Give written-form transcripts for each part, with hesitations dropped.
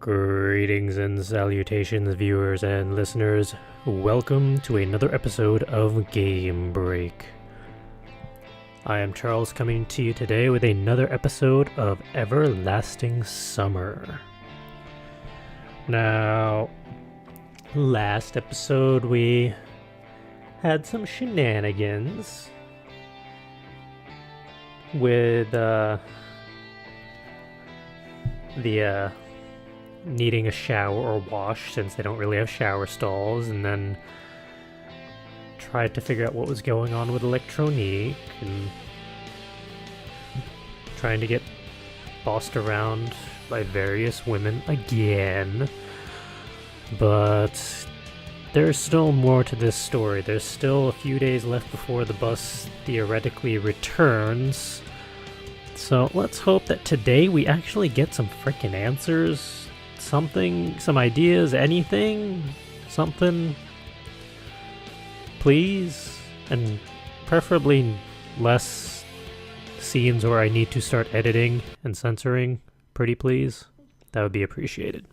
Greetings and salutations, viewers and listeners. Welcome to another episode of Game Break. I am Charles, coming to you today with another episode of Everlasting Summer. Now, last episode we had some shenanigans with the needing a shower or wash, since they don't really have shower stalls, and then tried to figure out what was going on with Electronique and trying to get bossed around by various women again. But there's still more to this story. There's still a few days left before the bus theoretically returns. So let's hope that today we actually get some frickin' answers. Something, some ideas, anything, something, please, and preferably less scenes where I need to start editing and censoring, pretty please. That would be appreciated.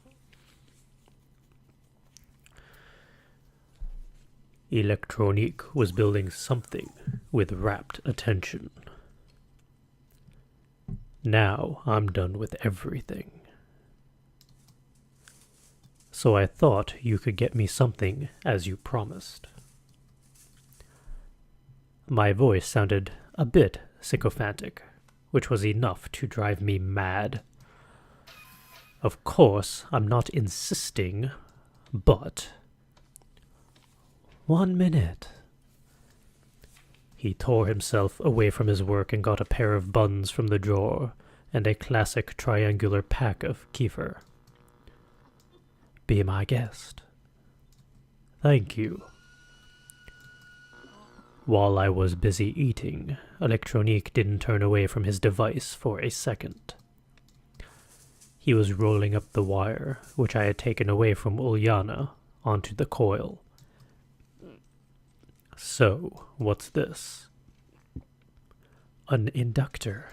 Electronique was building something with rapt attention. Now I'm done with everything. So I thought you could get me something as you promised. My voice sounded a bit sycophantic, which was enough to drive me mad. Of course, I'm not insisting, but... 1 minute. He tore himself away from his work and got a pair of buns from the drawer and a classic triangular pack of kefir. Be my guest. Thank you. While I was busy eating, Electronique didn't turn away from his device for a second. He was rolling up the wire, which I had taken away from Ulyana, onto the coil. So, what's this? An inductor.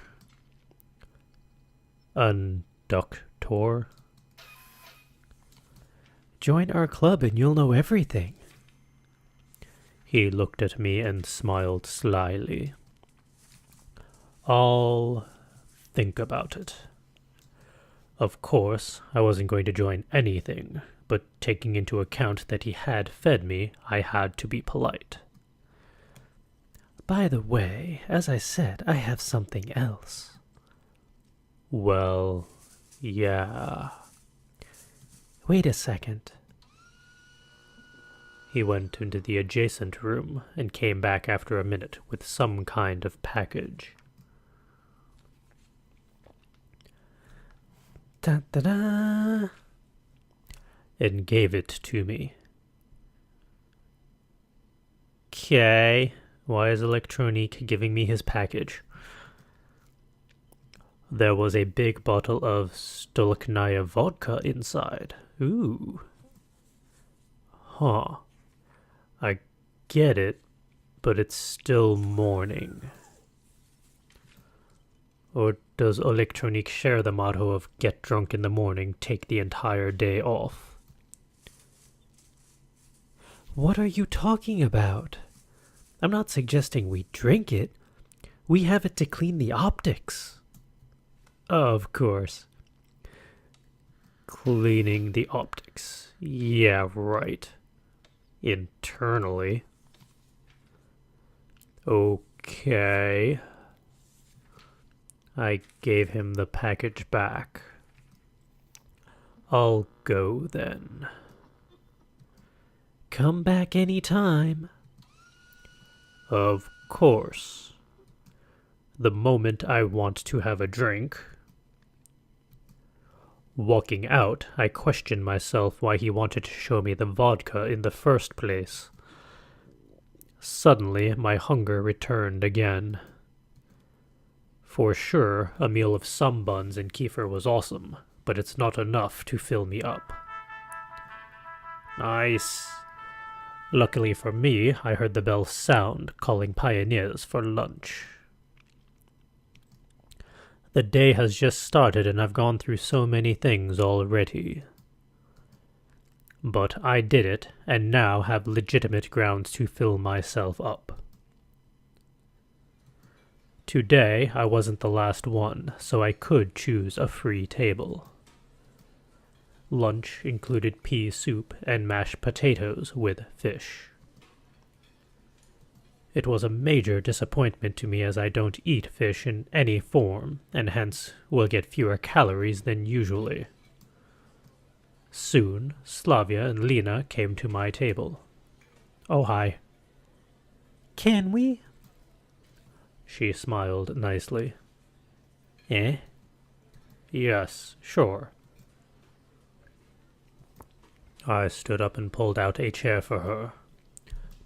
Inductor? Join our club and you'll know everything. He looked at me and smiled slyly. I'll think about it. Of course, I wasn't going to join anything, but taking into account that he had fed me, I had to be polite. By the way, as I said, I have something else. Well, yeah. Wait a second. He went into the adjacent room and came back after a minute with some kind of package. Da-da-da! And gave it to me. Okay, why is Electronique giving me his package? There was a big bottle of Stoloknaya vodka inside. Ooh. Huh. I get it, but it's still morning. Or does Electronique share the motto of get drunk in the morning, take the entire day off? What are you talking about? I'm not suggesting we drink it. We have it to clean the optics. Of course. Cleaning the optics. Yeah, right. Internally. Okay. I gave him the package back. I'll go then. Come back anytime. Of course. The moment I want to have a drink. Walking out, I questioned myself why he wanted to show me the vodka in the first place. Suddenly, my hunger returned again. For sure, a meal of some buns and kefir was awesome, but it's not enough to fill me up. Nice. Luckily for me, I heard the bell sound, calling pioneers for lunch. The day has just started and I've gone through so many things already. But I did it, and now have legitimate grounds to fill myself up. Today I wasn't the last one, so I could choose a free table. Lunch included pea soup and mashed potatoes with fish. It was a major disappointment to me as I don't eat fish in any form, and hence will get fewer calories than usually. Soon, Slavia and Lena came to my table. Oh, hi. Can we? She smiled nicely. Eh? Yes, sure. I stood up and pulled out a chair for her.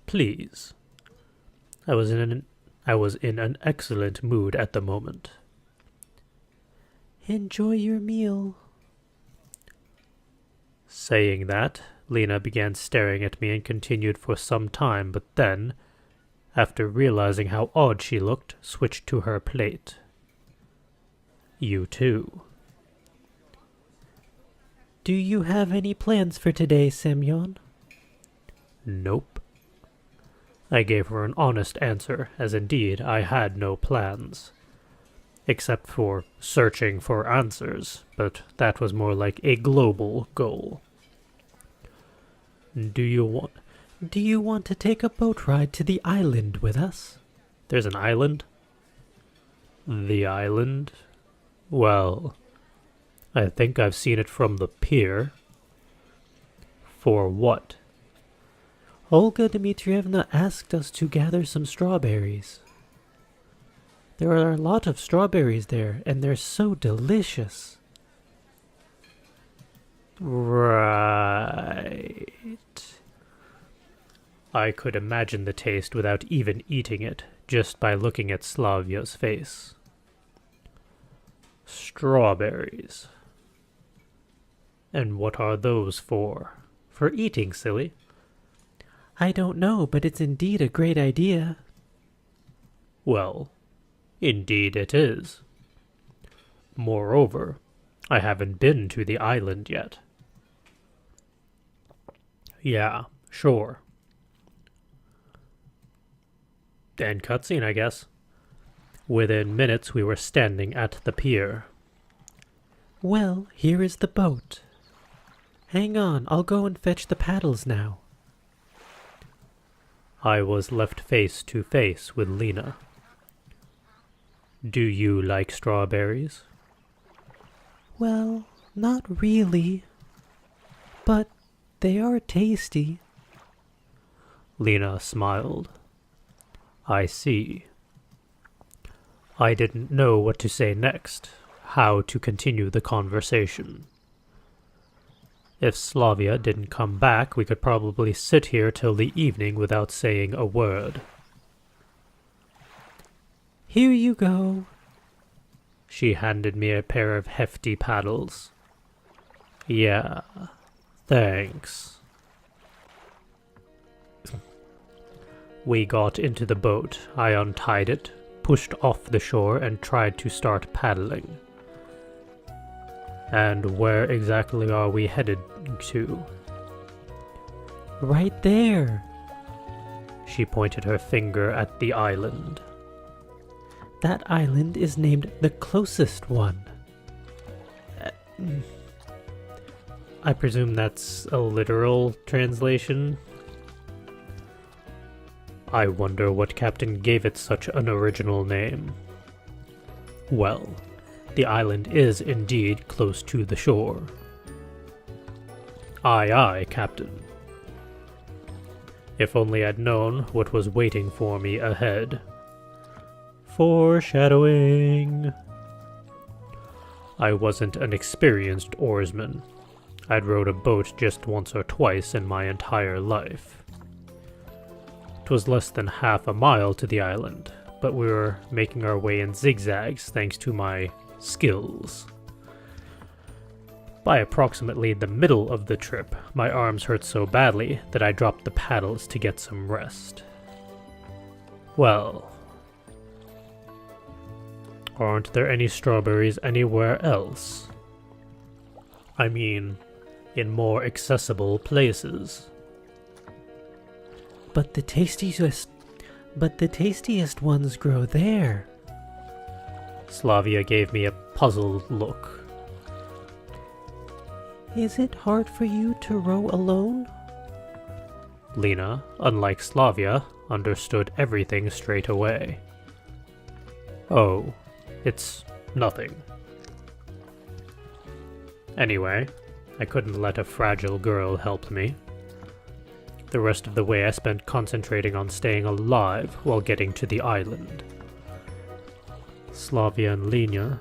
Please. I was in an excellent mood at the moment. Enjoy your meal. Saying that, Lena began staring at me and continued for some time, but then, after realizing how odd she looked, switched to her plate. You too. Do you have any plans for today, Semyon? Nope. I gave her an honest answer, as indeed I had no plans. Except for searching for answers, but that was more like a global goal. Do you want to take a boat ride to the island with us? There's an island? The island? Well, I think I've seen it from the pier. For what? Olga Dmitrievna asked us to gather some strawberries. There are a lot of strawberries there, and they're so delicious. Right. I could imagine the taste without even eating it, just by looking at Slavia's face. Strawberries. And what are those for? For eating, silly. I don't know, but it's indeed a great idea. Well, indeed it is. Moreover, I haven't been to the island yet. Yeah, sure. And cutscene, I guess. Within minutes we were standing at the pier. Well, here is the boat. Hang on, I'll go and fetch the paddles now. I was left face to face with Lena. Do you like strawberries? Well, not really. But they are tasty. Lena smiled. I see. I didn't know what to say next, how to continue the conversation. If Slavia didn't come back, we could probably sit here till the evening without saying a word. Here you go. She handed me a pair of hefty paddles. Yeah, thanks. We got into the boat. I untied it, pushed off the shore, and tried to start paddling. And where exactly are we headed to? Right there. She pointed her finger at the island. That island is named the closest one. I presume that's a literal translation. I wonder what captain gave it such an original name. Well, the island is indeed close to the shore. Aye, aye, Captain. If only I'd known what was waiting for me ahead. Foreshadowing. I wasn't an experienced oarsman. I'd rowed a boat just once or twice in my entire life. It was less than half a mile to the island, but we were making our way in zigzags thanks to my skills. By approximately the middle of the trip, my arms hurt so badly that I dropped the paddles to get some rest. Well, Aren't there any strawberries anywhere else? I mean, in more accessible places. But the tastiest ones grow there. Slavia gave me a puzzled look. Is it hard for you to row alone? Lena, unlike Slavia, understood everything straight away. Oh, it's nothing. Anyway, I couldn't let a fragile girl help me. The rest of the way I spent concentrating on staying alive while getting to the island. Slavia and Lena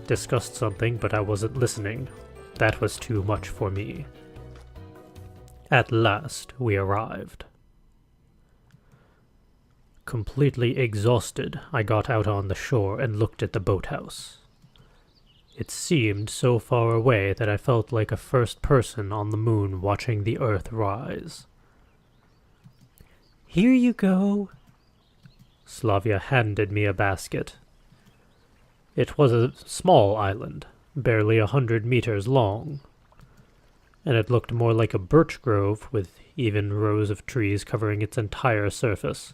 discussed something, but I wasn't listening. That was too much for me. At last, we arrived. Completely exhausted, I got out on the shore and looked at the boathouse. It seemed so far away that I felt like a first person on the moon watching the Earth rise. Here you go. Slavia handed me a basket. It was a small island, barely 100 meters long, and it looked more like a birch grove with even rows of trees covering its entire surface.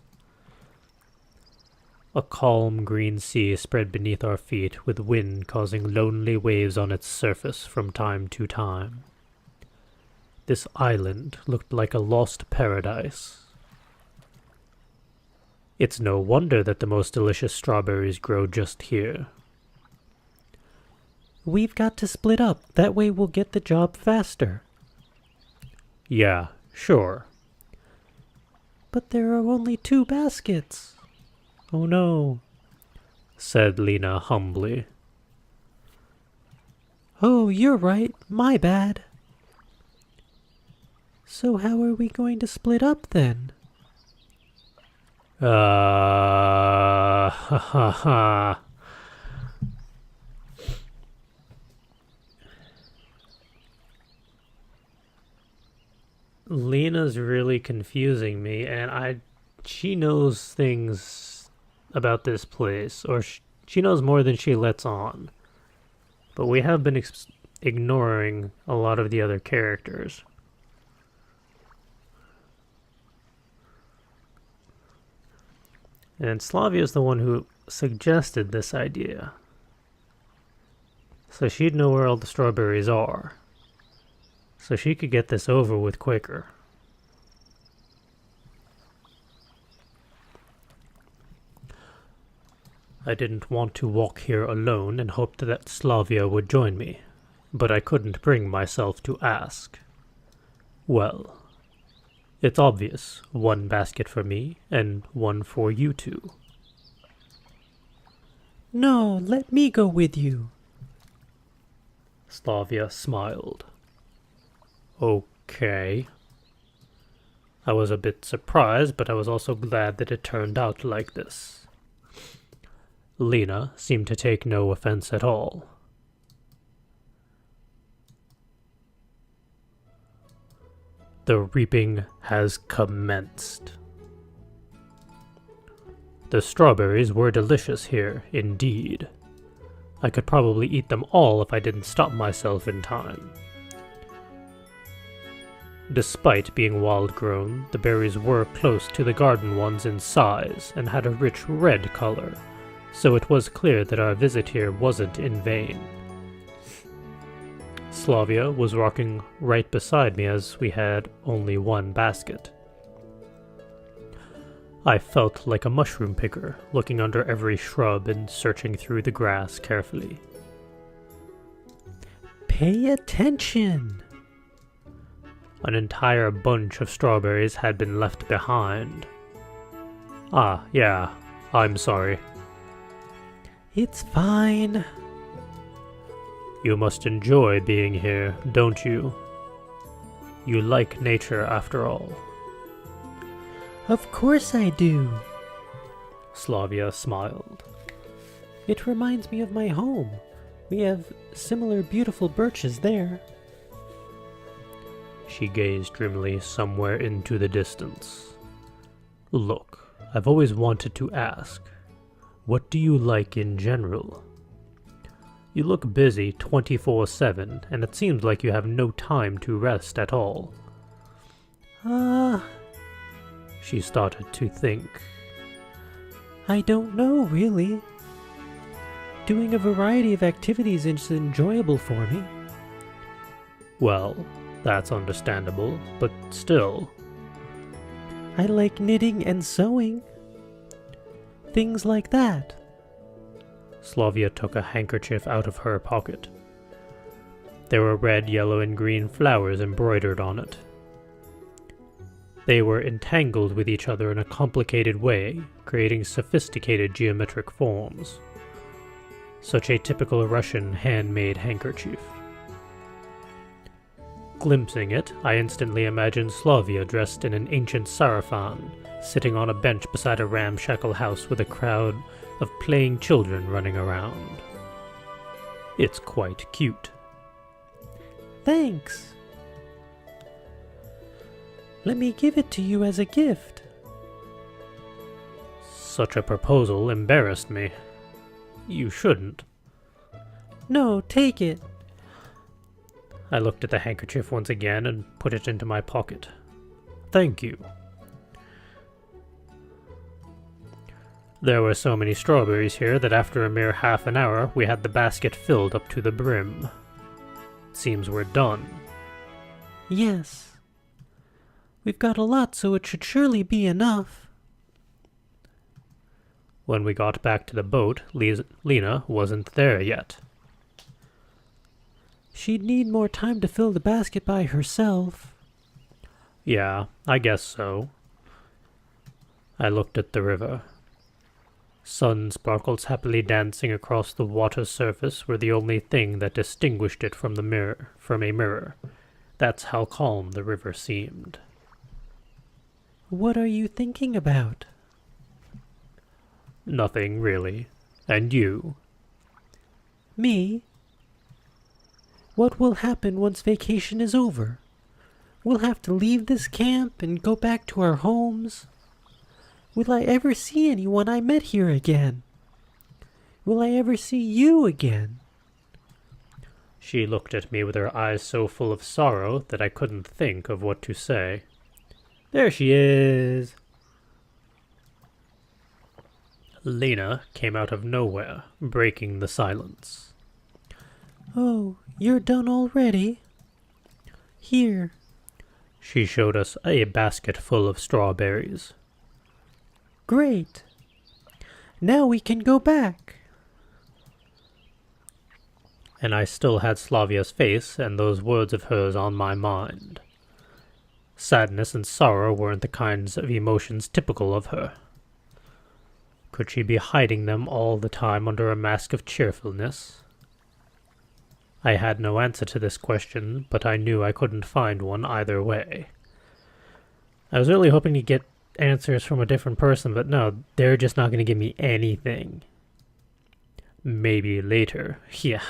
A calm green sea spread beneath our feet, with wind causing lonely waves on its surface from time to time. This island looked like a lost paradise. It's no wonder that the most delicious strawberries grow just here. We've got to split up, that way we'll get the job faster. Yeah, sure. But there are only 2 baskets. Oh no, said Lena humbly. Oh, you're right, my bad. So how are we going to split up then? Ha ha ha. Lena's really confusing me, and she knows things about this place, or she knows more than she lets on. But we have been ignoring a lot of the other characters. And Slavia is the one who suggested this idea. So she'd know where all the strawberries are. So she could get this over with quicker. I didn't want to walk here alone and hoped that Slavia would join me, but I couldn't bring myself to ask. Well, it's obvious, 1 basket for me and 1 for you 2. No, let me go with you. Slavia smiled. Okay. I was a bit surprised, but I was also glad that it turned out like this. Lena seemed to take no offense at all. The reaping has commenced. The strawberries were delicious here, indeed. I could probably eat them all if I didn't stop myself in time. Despite being wild-grown, the berries were close to the garden ones in size and had a rich red color, so it was clear that our visit here wasn't in vain. Slavia was walking right beside me as we had only 1 basket. I felt like a mushroom picker, looking under every shrub and searching through the grass carefully. Pay attention! An entire bunch of strawberries had been left behind. Ah, yeah, I'm sorry. It's fine. You must enjoy being here, don't you? You like nature after all. Of course I do. Slavia smiled. It reminds me of my home. We have similar beautiful birches there. She gazed grimly somewhere into the distance. Look, I've always wanted to ask, What do you like in general? You look busy 24/7, and it seems like you have no time to rest at all. She started to think. I don't know, really. Doing a variety of activities is enjoyable for me. Well, that's understandable, but still. I like knitting and sewing. Things like that. Slavia took a handkerchief out of her pocket. There were red, yellow, and green flowers embroidered on it. They were entangled with each other in a complicated way, creating sophisticated geometric forms. Such a typical Russian handmade handkerchief. Glimpsing it, I instantly imagined Slavia dressed in an ancient sarafan, sitting on a bench beside a ramshackle house with a crowd of playing children running around. It's quite cute. Thanks. Let me give it to you as a gift. Such a proposal embarrassed me. You shouldn't. No, take it. I looked at the handkerchief once again and put it into my pocket. Thank you. There were so many strawberries here that after a mere half an hour we had the basket filled up to the brim. Seems we're done. Yes. We've got a lot, so it should surely be enough. When we got back to the boat, Lena wasn't there yet. She'd need more time to fill the basket by herself. Yeah, I guess so. I looked at the river. Sun sparkles happily dancing across the water's surface were the only thing that distinguished it from a mirror. That's how calm the river seemed. What are you thinking about? Nothing, really. And you? Me? What will happen once vacation is over? We'll have to leave this camp and go back to our homes. Will I ever see anyone I met here again? Will I ever see you again? She looked at me with her eyes so full of sorrow that I couldn't think of what to say. There she is! Lena came out of nowhere, breaking the silence. Oh, you're done already? Here. She showed us a basket full of strawberries. Great. Now we can go back. And I still had Slavia's face and those words of hers on my mind. Sadness and sorrow weren't the kinds of emotions typical of her. Could she be hiding them all the time under a mask of cheerfulness? I had no answer to this question, but I knew I couldn't find one either way. I was really hoping to get answers from a different person, but no, they're just not going to give me anything. Maybe later. Yeah,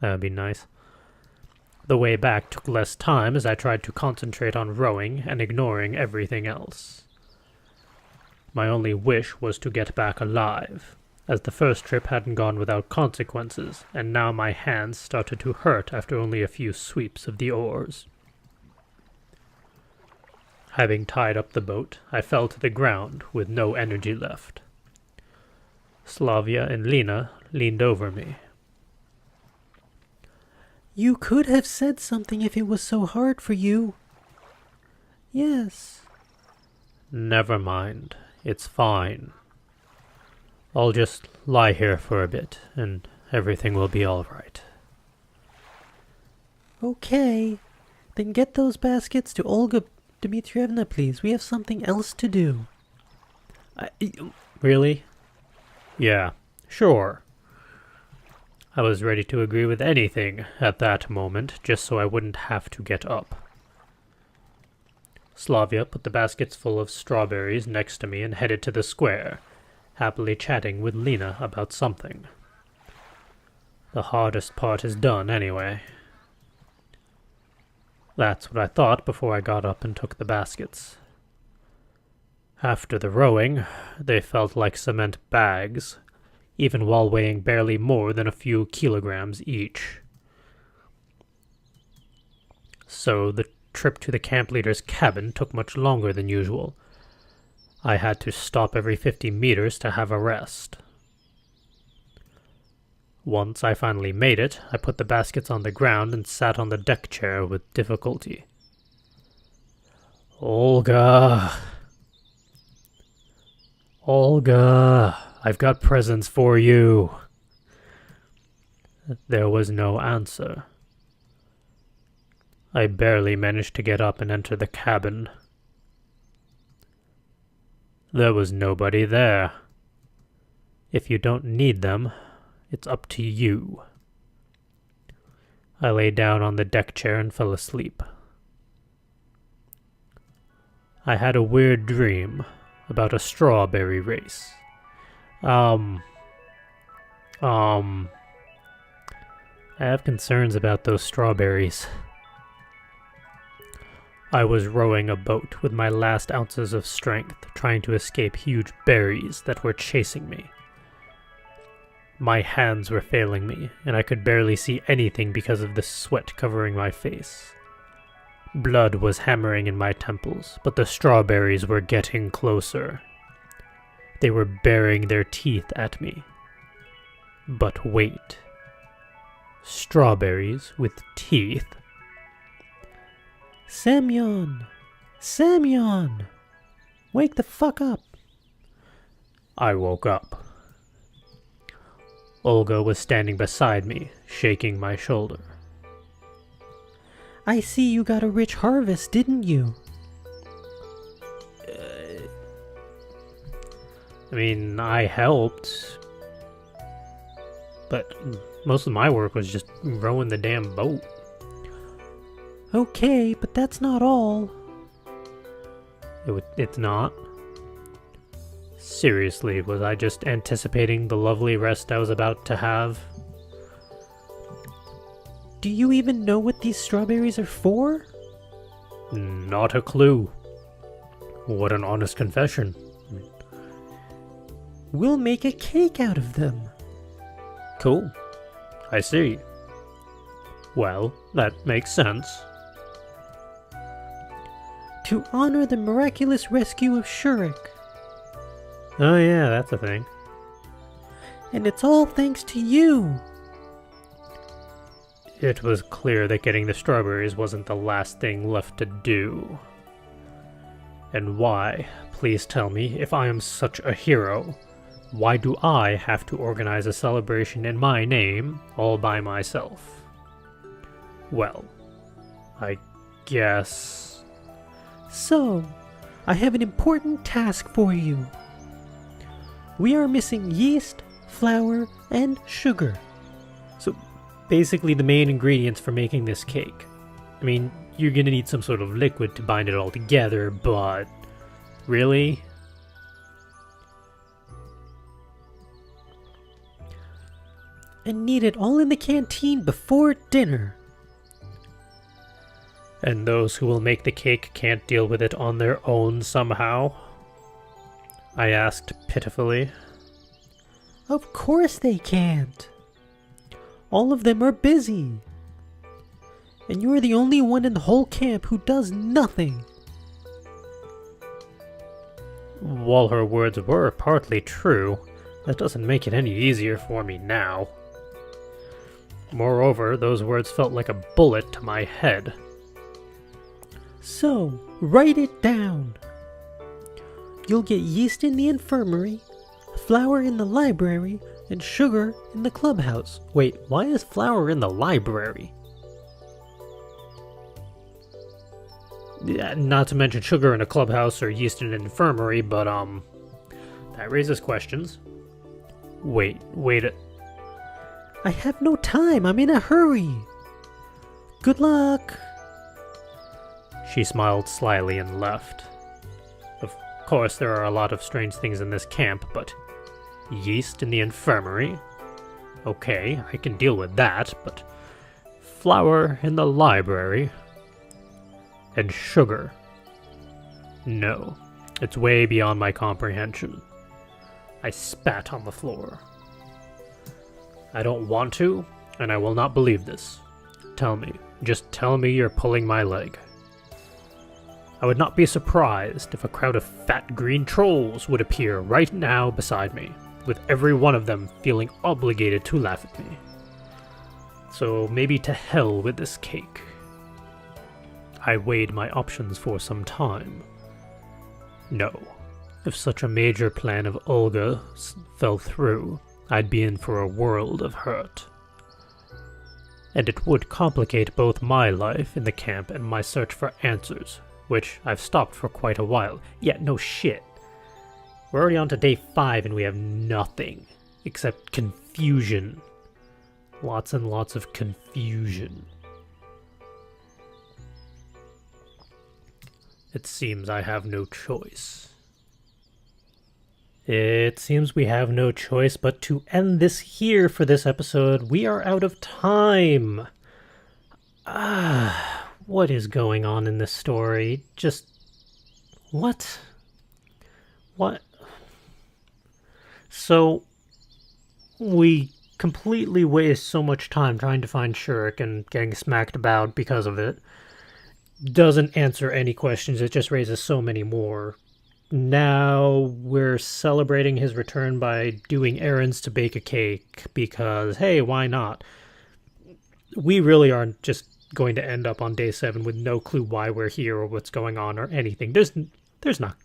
that would be nice. The way back took less time as I tried to concentrate on rowing and ignoring everything else. My only wish was to get back alive, as the first trip hadn't gone without consequences, and now my hands started to hurt after only a few sweeps of the oars. Having tied up the boat, I fell to the ground with no energy left. Slavia and Lena leaned over me. You could have said something if it was so hard for you. Yes. Never mind. It's fine. I'll just lie here for a bit, and everything will be all right. Okay. Then get those baskets to Olga Dmitrievna, please. We have something else to do. Really? Yeah, sure. I was ready to agree with anything at that moment, just so I wouldn't have to get up. Slavia put the baskets full of strawberries next to me and headed to the square, happily chatting with Lena about something. The hardest part is done, anyway. That's what I thought before I got up and took the baskets. After the rowing, they felt like cement bags, even while weighing barely more than a few kilograms each. So the trip to the camp leader's cabin took much longer than usual. I had to stop every 50 meters to have a rest. Once I finally made it, I put the baskets on the ground and sat on the deck chair with difficulty. Olga, I've got presents for you. There was no answer. I barely managed to get up and enter the cabin. There was nobody there. If you don't need them, it's up to you. I lay down on the deck chair and fell asleep. I had a weird dream about a strawberry race. I have concerns about those strawberries. I was rowing a boat with my last ounces of strength, trying to escape huge berries that were chasing me. My hands were failing me, and I could barely see anything because of the sweat covering my face. Blood was hammering in my temples, but the strawberries were getting closer. They were baring their teeth at me. But wait. Strawberries with teeth? Semyon! Semyon! Wake the fuck up! I woke up. Olga was standing beside me, shaking my shoulder. I see you got a rich harvest, didn't you? I helped. But most of my work was just rowing the damn boat. Okay, but that's not all. It's not? Seriously, was I just anticipating the lovely rest I was about to have? Do you even know what these strawberries are for? Not a clue. What an honest confession. We'll make a cake out of them. Cool. I see. Well, that makes sense. To honor the miraculous rescue of Shurik. Oh yeah, that's a thing. And it's all thanks to you. It was clear that getting the strawberries wasn't the last thing left to do. And why, please tell me, if I am such a hero, why do I have to organize a celebration in my name all by myself? Well, I guess... So, I have an important task for you. We are missing yeast, flour, and sugar. So, basically the main ingredients for making this cake. You're gonna need some sort of liquid to bind it all together, but... Really? And need it all in the canteen before dinner. And those who will make the cake can't deal with it on their own somehow? I asked pitifully. Of course they can't. All of them are busy. And you're the only one in the whole camp who does nothing. While her words were partly true, that doesn't make it any easier for me now. Moreover, those words felt like a bullet to my head. So, write it down. You'll get yeast in the infirmary, flour in the library, and sugar in the clubhouse. Wait, why is flour in the library? Yeah, not to mention sugar in a clubhouse or yeast in an infirmary, but that raises questions. Wait it. I have no time, I'm in a hurry. Good luck. She smiled slyly and left. Of course, there are a lot of strange things in this camp, but yeast in the infirmary? Okay, I can deal with that, but flour in the library? And sugar? No, It's way beyond my comprehension. I spat on the floor. I don't want to, and I will not believe this. Tell me. Just tell me you're pulling my leg. I would not be surprised if a crowd of fat green trolls would appear right now beside me, with every one of them feeling obligated to laugh at me. So maybe to hell with this cake. I weighed my options for some time. No. If such a major plan of Olga's fell through, I'd be in for a world of hurt. And it would complicate both my life in the camp and my search for answers, which I've stopped for quite a while. Yeah, no shit. We're already on to day 5 and we have nothing except confusion. Lots and lots of confusion. It seems I have no choice. It seems we have no choice but to end this here for this episode. We are out of time. What is going on in this story? Just... what? What? So, we completely waste so much time trying to find Shurk and getting smacked about because of it. Doesn't answer any questions, it just raises so many more. Now we're celebrating his return by doing errands to bake a cake because, hey, why not? We really aren't just going to end up on day 7 with no clue why we're here or what's going on or anything. There's not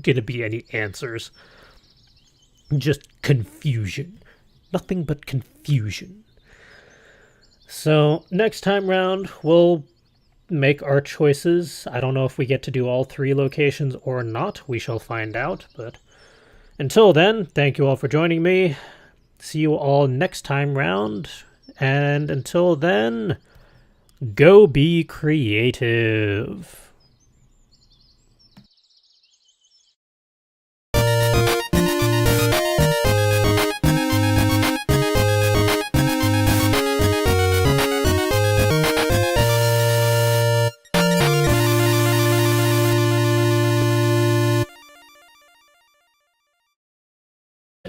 going to be any answers. Just confusion. Nothing but confusion. So next time round, we'll make our choices. I don't know if we get to do all 3 locations or not. We shall find out. But until then, thank you all for joining me. See you all next time round. And until then, go be creative.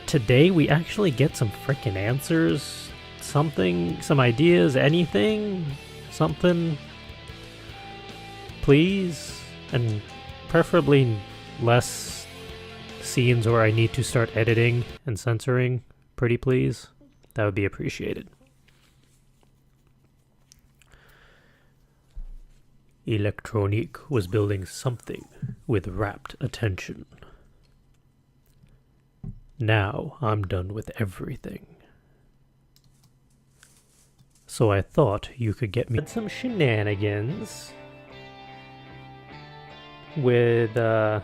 Today we actually get some frickin' answers. Something, some ideas, anything, something. Please, and preferably less scenes where I need to start editing and censoring. Pretty please. That would be appreciated. Electronique was building something with rapt attention. Now I'm done with everything. So I thought you could get me some shenanigans with the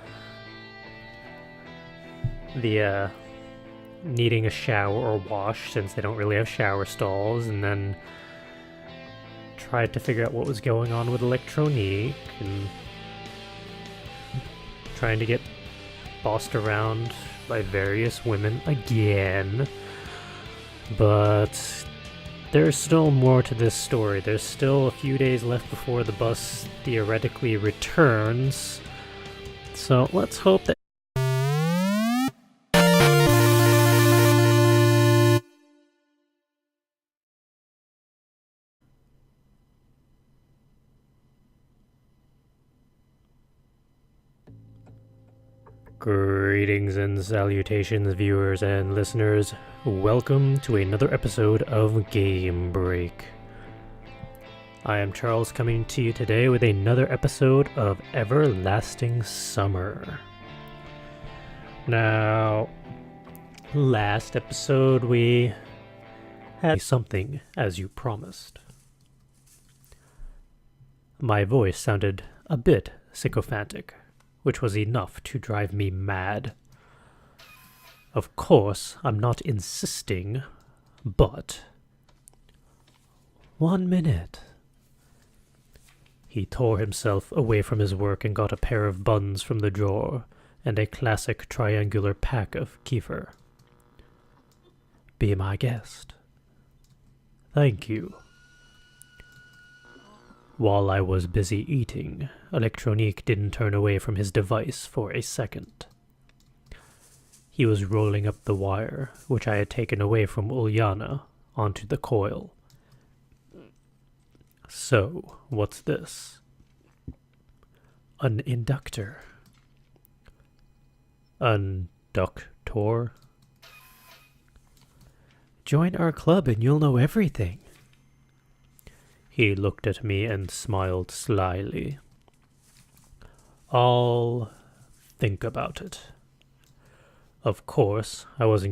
needing a shower or wash since they don't really have shower stalls, and then tried to figure out what was going on with Electronique and trying to get bossed around by various women again. But there's still more to this story. There's still a few days left before the bus theoretically returns. So let's hope that Greetings and salutations, viewers and listeners. Welcome to another episode of Game Break. I am Charles, coming to you today with another episode of Everlasting Summer. Now, last episode we had something as you promised. My voice sounded a bit sycophantic, which was enough to drive me mad. Of course, I'm not insisting, but... 1 minute. He tore himself away from his work and got a pair of buns from the drawer and a classic triangular pack of kefir. Be my guest. Thank you. While I was busy eating, Electronique didn't turn away from his device for a second. He was rolling up the wire, which I had taken away from Ulyana, onto the coil. So, what's this? An inductor. An doctor? Join our club and you'll know everything. He looked at me and smiled slyly. I'll think about it. Of course, I wasn't